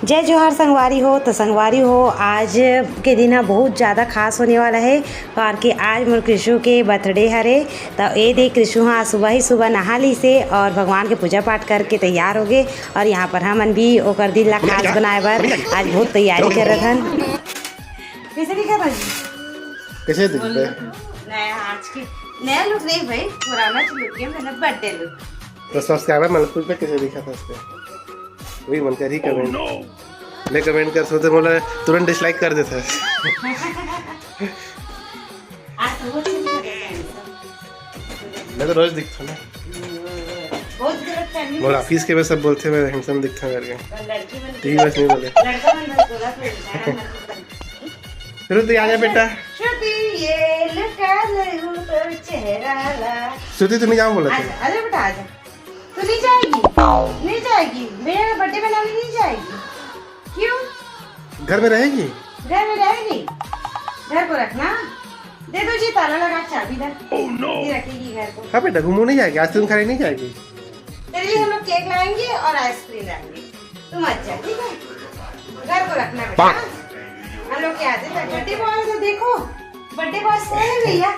जय जोहार संगवारी हो। तो संगवारी हो, आज के दिन बहुत ज़्यादा खास होने वाला है कार के आज मोर कृष्ण के बर्थडे हरे। तो ये देख कृष्ण हाँ सुबह ही सुबह नहा ली से और भगवान के पूजा पाठ करके तैयार हो गए। और यहाँ पर हमन भी ओकर दिन ला खास बनाए बर आज बहुत तैयारी कर रहे थे। कैसे दिखा था जी? कैसे दिख रहा है? नया आज के नया लुक नहीं भाई, पुराना लुक है मैंने बर्थडे लुक। तो सब्सक्राइबर मनपुर पे कैसे दिखा था उसपे? वही मन कर ही कमेंट ले कमेंट कर सोते बोला तुरंत डिसलाइक कर देता है। मैं तो रोज दिखता ना, और ऑफिस के में सब बोलते मैं हैंडसम दिखता है करके, टीवी बस नहीं बोले। फिर तो आ जा बेटा। श्रुति तुम क्या बोला था? अरे बेटा आजा। तू नहीं जाएगी? नहीं जाएगी, मेरा बर्थडे मनाने नहीं जाएगी। क्यों? घर में रहेगी? घर में रहेगी, घर को रखना। दे दो जी ताला लगा चाबी दे। ये रखेगी घर को। हाँ बेटा घूमने नहीं जाएगी, आइसक्रीम खाने नहीं जाएगी। तेरे लिए हम लोग केक लाएंगे और आइसक्रीम लाएंगे, तुम अच्छा ठीक है? घर को रखना बेटा। हम लोग क्या आते थे बर्थडे बॉय तो देखो, बर्थडे बॉय सोए भैया।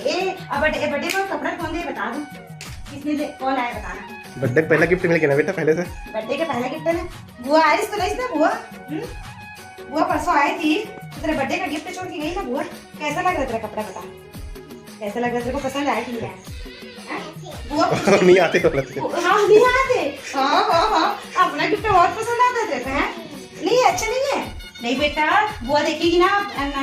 ये अब बर्थडे बॉय कपड़ा कौन दे बता दो, किसने दे, कौन आया बताना। बर्थडे पहला गिफ्ट मिल गया ना बेटा पहले से? बर्थडे का पहला गिफ्ट है ना, बुआ आई तो नहीं था बुआ। बुआ परसों आई थी, तेरे बर्थडे का गिफ्ट छोड़ के गई ना बुआ। कैसा लग रहा तेरा कपड़ा बता, कैसा लग रहा तेरे को, पसंद आया कि नहीं आया? बुआ नहीं आते तो लगते। हाँ नहीं आते। हाँ अपना गिफ्ट बहुत पसंद आता है तेरे को, है नहीं? अच्छा नहीं है? नहीं बेटा, बुआ देखेगी ना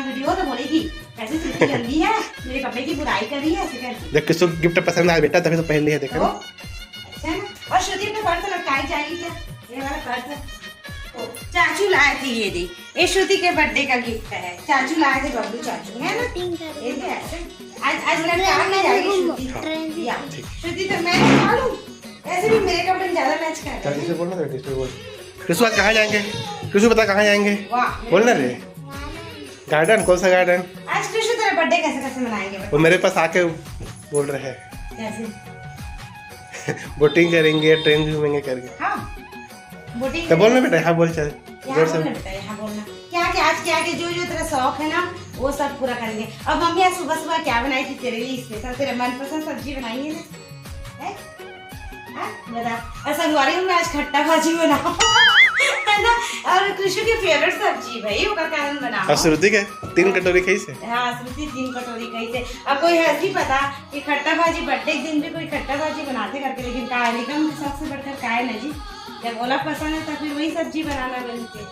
वीडियो तो बोलेगी कैसे श्रुति गंदी है, मेरे कपड़े की बुराई कर रही है ऐसे करके। जब किसी को गिफ्ट पसंद आया बेटा तभी तो पहन लिया, देखा ना? अच्छा है ना। और श्रुति अपने पर्स लटकाई जाएगी क्या? ये वाला पर्स चाचू लाए थे, ये दे, ये श्रुति के बर्थडे का गिफ्ट है। चाचू लाए थे, बबलू चाचू है ना। ये आज लटका नहीं जाएगी श्रुति। श्रुति तो मैं निकालूं, ऐसे भी मेरे कपड़े ज्यादा मैच कर रहे हैं। किसे बोलना बेटा, किसे बोल। किसु आज कहाँ जाएंगे? किसु बता कहाँ जाएंगे? बोलना रे। गार्डन? कौन सा गार्डन? आज कृष्ण तेरा बर्थडे कैसे कैसे मनाएंगे? वो मेरे पास आके बोल रहे हैं कैसे? बोटिंग करेंगे, ट्रेन घूमेंगे करके। हाँ बोटिंग तो बोलना बेटा, हाँ बोल चल जोर से। यहाँ बोलना क्या क्या आज क्या जो जो तेरा शौक है ना वो सब पूरा करेंगे। अब मम्मी आज सुबह सुबह क्या बनाई थी तेरे लिए स्पेशल? तेरा मनपसंद सब्जी बनाई है ना, बता। और संगवारी में आज खट्टा भाजी बनाओ है ना, और कृष्ण की फेवरेट सब्जी भाई ओकर कारण बनाओ। और श्रुति के 3 कटोरी खाई से? हाँ श्रुति 3 कटोरी खाई से। अब कोई है नहीं पता कि खट्टा भाजी बर्थडे के दिन भी कोई खट्टा भाजी बनाते करके, लेकिन का निकम सबसे बढ़कर का है ना जी, जब ओला पसंद है तो फिर वही सब्जी बनाना बनती है।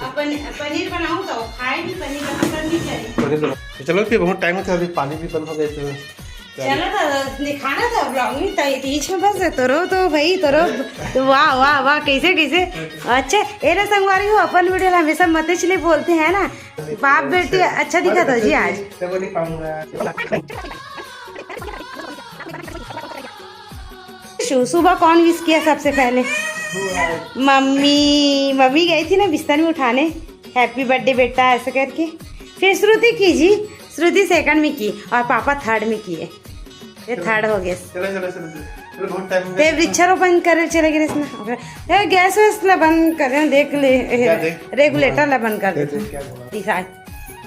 अब पनीर बनाऊं तो खाए भी, पनीर पसंद नहीं करे। चलो फिर बहुत टाइम होता है, अभी पानी भी बंद हो गए तो चलो तो दिखाना था ब्लॉग में, बीच में बस तोरो तो भाई तोरो तो वाह वाह वाह कैसे कैसे। अच्छा ये ना संगवारी हो, अपन वीडियो हमेशा मत चले बोलते हैं ना, बाप बेटी अच्छा दिखा था जी आज। सुबह कौन विश किया सबसे पहले? मम्मी गई थी ना बिस्तर में उठाने, हैप्पी बर्थडे बेटा ऐसे करके। फिर श्रुति की जी, श्रुति सेकंड में की और पापा थर्ड में किए, ये थर्ड हो गया। ते वृक्षारोपण करे चले गए ना, गैस वैस ला बंद कर देख ले, रेगुलेटर ला बंद कर दे।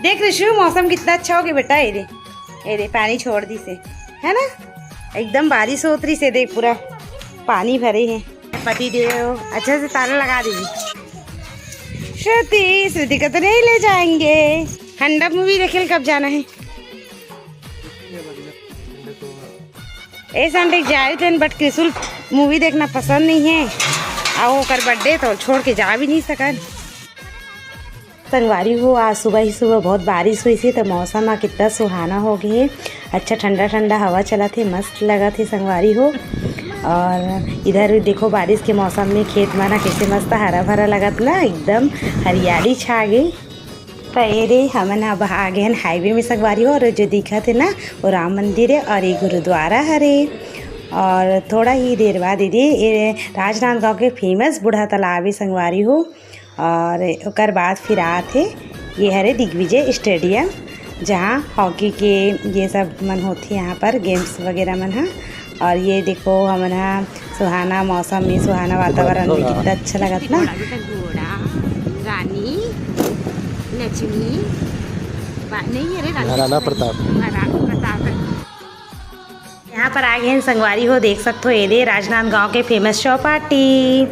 देख ऋषु मौसम कितना अच्छा हो गया बेटा, ये पानी छोड़ दी से है ना, एकदम बारिश होतरी से देख पूरा पानी भरे हैं। पति देव अच्छा से ताला लगा दीजिए। श्रुति को तो नहीं ले जाएंगे, हंडा मूवी देखे कब जाना है? ए संडे जाए थे बट कृष्ण मूवी देखना पसंद नहीं है, और कर बर्थडे तो छोड़ के जा भी नहीं सका। संगवारी हो, आज सुबह ही सुबह बहुत बारिश हुई थी तो मौसम कितना सुहाना हो गया, अच्छा ठंडा ठंडा हवा चला थे, मस्त लगा थे संगवारी हो। और इधर देखो बारिश के मौसम में खेत माना कैसे मस्त हरा भरा लगत ना, एकदम हरियाली छा गई। तो ये हमन अब आ गए हाईवे में संगवारी हो, और जो दिखा थे ना वो राम मंदिर है और ये गुरुद्वारा हरे। और थोड़ा ही देर बाद ये राजनांदगांव के फेमस बूढ़ा तालाब है संगवारी हो। और ओकर बाद फिर आते ये हरे दिग्विजय स्टेडियम, जहाँ हॉकी के ये सब मन होती यहाँ पर गेम्स वगैरह मन है। और ये देखो हमारा सुहाना मौसम में सुहाना वातावरण में कितना अच्छा लगत ना। घोड़ा रानी लक्ष्मी नहीं अरे महाराणा प्रताप यहाँ पर आ गए हैं संगवारी हो, देख सकते हो ये दे राजनांदगांव के फेमस चौपाटी।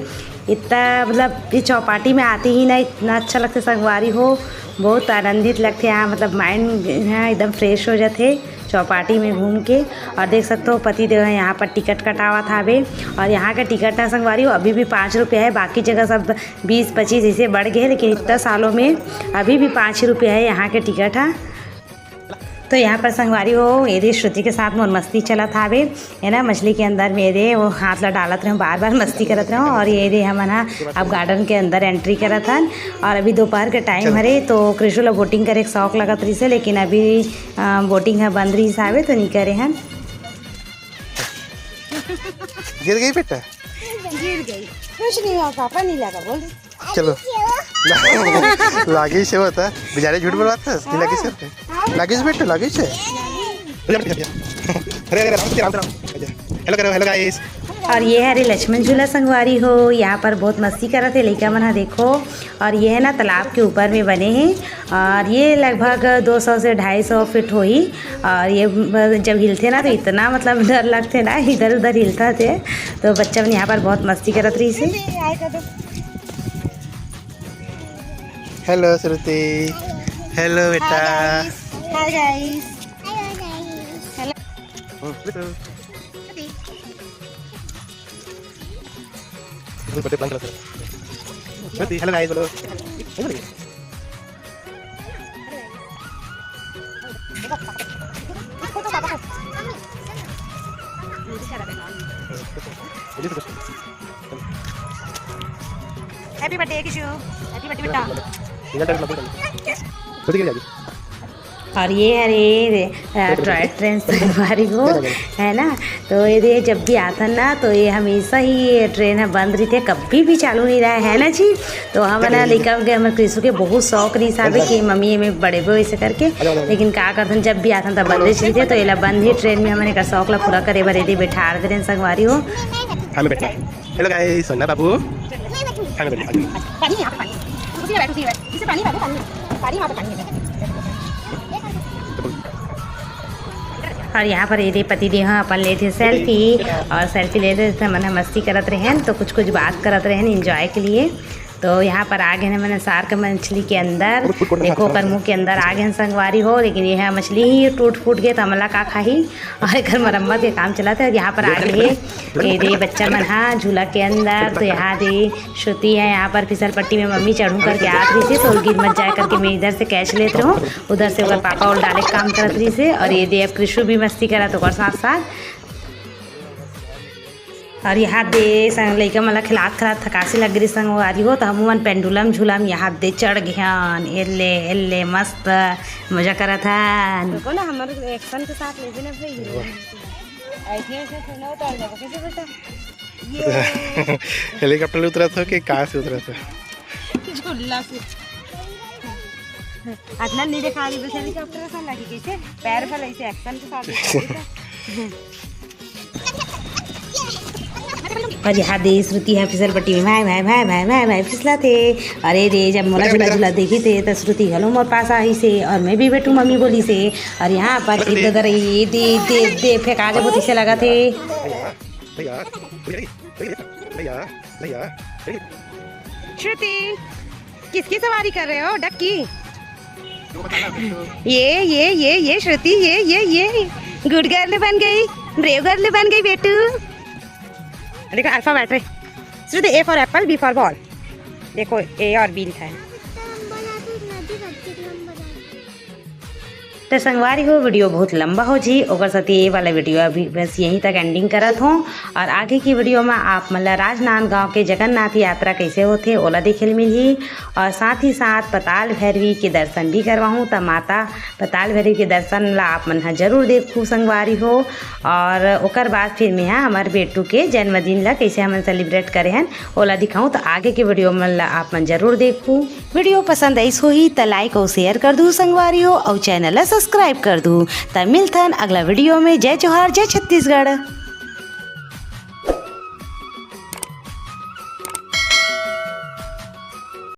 इतना मतलब ये चौपाटी में आते ही ना इतना अच्छा लगता संगवारी हो, बहुत आनंदित लगते यहाँ, मतलब माइंड यहाँ एकदम फ्रेश हो जाते चौपाटी में घूम के। और देख सकते हो पति देव यहाँ पर टिकट कटावा था बे, और यहाँ का टिकट ना संगवारी हो अभी भी 5 रुपये है, बाकी जगह सब 20-25 ऐसे बढ़ गए, लेकिन इतना सालों में अभी भी 5 रुपये है यहाँ के टिकट है। तो यहाँ पर संगवारी हो ये श्रुति के साथ मोर मस्ती चला था बे, है ना, मछली के अंदर मेरे वो हाथ ला डालत रहे, बार बार मस्ती करत रहे। और ये हम ना अब गार्डन के अंदर एंट्री करत हन, और अभी दोपहर के टाइम हरे तो कृष्ण ला बोटिंग करे शौक लगत रही से, लेकिन अभी बोटिंग है बंद रही साहब तो नहीं करे हन। गिर गई बेटा, गिर गई कुछ नहीं हुआ पापा, नहीं लगा बोल चलो लागिश है होता बेचारे झूठ बोलवाता है, लागिश है लागिश बेटा लागिश है। हेलो करो, हेलो गाइस। और ये है रे लक्ष्मण झूला संगवारी हो, यहाँ पर बहुत मस्ती कर रहे थे लड़का मन देखो। और ये है ना तालाब के ऊपर में बने हैं, और ये लगभग 200 से 250 फीट हो ही। और ये जब हिलते ना तो इतना मतलब डर लगते ना, इधर उधर हिलता थे, तो बच्चा मन यहाँ पर बहुत मस्ती करत रही से। हेलो श्रुति, हेलो बेटा, हाय गाइस, हेलो गाइस बोलो। हैप्पी बर्थडे किशु, हैप्पी बर्थडे बेटा। और ये है रे टॉय ट्रेन संगवारी हो, है ना, तो ये जब भी आता ना तो ये हमेशा ही ये ट्रेन है बंद रही थे, कभी भी चालू नहीं रहा है ना जी। तो हम ना लेकर हमारे कृषि के बहुत शौक रही साहब कि मम्मी में बड़े बो ऐसे करके, लेकिन क्या करते जब भी आता तब बंद रही थे, तो ये बंद ही ट्रेन में हमने का शौक ला पूरा करे बरे दे बैठा ट्रेन संगवारी हो। हमें बेटा हेलो गाइस, सोना बाबू हमें और यहाँ पर ये पति देव अपन ले थे सेल्फी, और सेल्फी लेते थे मैंने मस्ती करत रहे, तो कुछ कुछ बात करत रहे इंजॉय के लिए। तो यहाँ पर आ गए हैं मैंने सार्क मछली के अंदर, देखो कर मुँह के अंदर आ गए हैं संगवारी हो, लेकिन ये है मछली ही टूट फूट गए तो हमला का खाही, और घर मरम्मत के काम चलाते हैं। यहाँ पर आ गए ये दे बच्चा मन हा झूला के अंदर, तो यहाँ दे श्रुति है यहाँ पर फिसल पट्टी में मम्मी चढ़ू करके आ रही थी, तो गिर मत जाए करके मैं इधर से कैच लेते रहूँ, उधर से अगर पापा और डाले काम करत रही से। और ये दे अब कृष्ण भी मस्ती करा तो साथ साथ। और यहाँ दे संग लैका मला खिलात थकासी लग रही संगवारी हो, तो हम मन पेंडुलम झूलम यहाँ दे चढ़ गयान, एल्ले एल्ले मस्त मजा करा था। देखो ना हमारे एक्शन के साथ ले ना भाई, ऐसे ऐसे सुनो तो कैसे बेटा हेलीकॉप्टर में उतरा था कि कहाँ से उतरा था? झूला से इतना नहीं दिखा रही, बस हेलीकॉप्टर से लगी कैसे पैर पर ऐसे एक्शन के साथ। और यहाँ दे श्रुति है फिसल पट्टी में भाई भाई भाई भाई भाई भाई फिसला थे। अरे रे जब मोला झूला झूला देखी थे तो श्रुति हलो मोर पास आई से, और मैं भी बैठू मम्मी बोली से। और यहाँ पर इधर दे दे दे फेंका दे बहुत इसे लगा थे। श्रुति किसकी सवारी कर रहे हो? डक्की ये श्रुति ये गुड गर्ल बन गई, ब्रेव गर्ल बन गई बेटू। देखो अल्फा बैठ रहे Shruti, A for apple, B for ball. देखो ए और बी लिखा है। तो संगवारी हो वीडियो बहुत लंबा हो जी, ओकर साथ ये वाला वीडियो अभी बस यहीं तक एंडिंग करत हूँ। और आगे की वीडियो में आप मतलब राजनांदगांव के जगन्नाथ यात्रा कैसे होते ओला देखे मिली, और साथ ही साथ पताल भैरवी के दर्शन भी करवाऊँ। तो माता पताल भैरवी के दर्शन ला आप मन जरूर देखूँ संगवारी हो। और ओकर बाद फिर मैं हमारे बेटू के जन्मदिन ला कैसे हम सेलिब्रेट करे हैं ओला दिखाऊँ। तो आगे के वीडियो में आप मन जरूर देखूँ। वीडियो पसंद आई ही तो लाइक और शेयर कर दूँ संगवारी हो, और चैनल सब्सक्राइब कर दूँ। तब मिलथन अगला वीडियो में। जय जोहार, जय छत्तीसगढ़।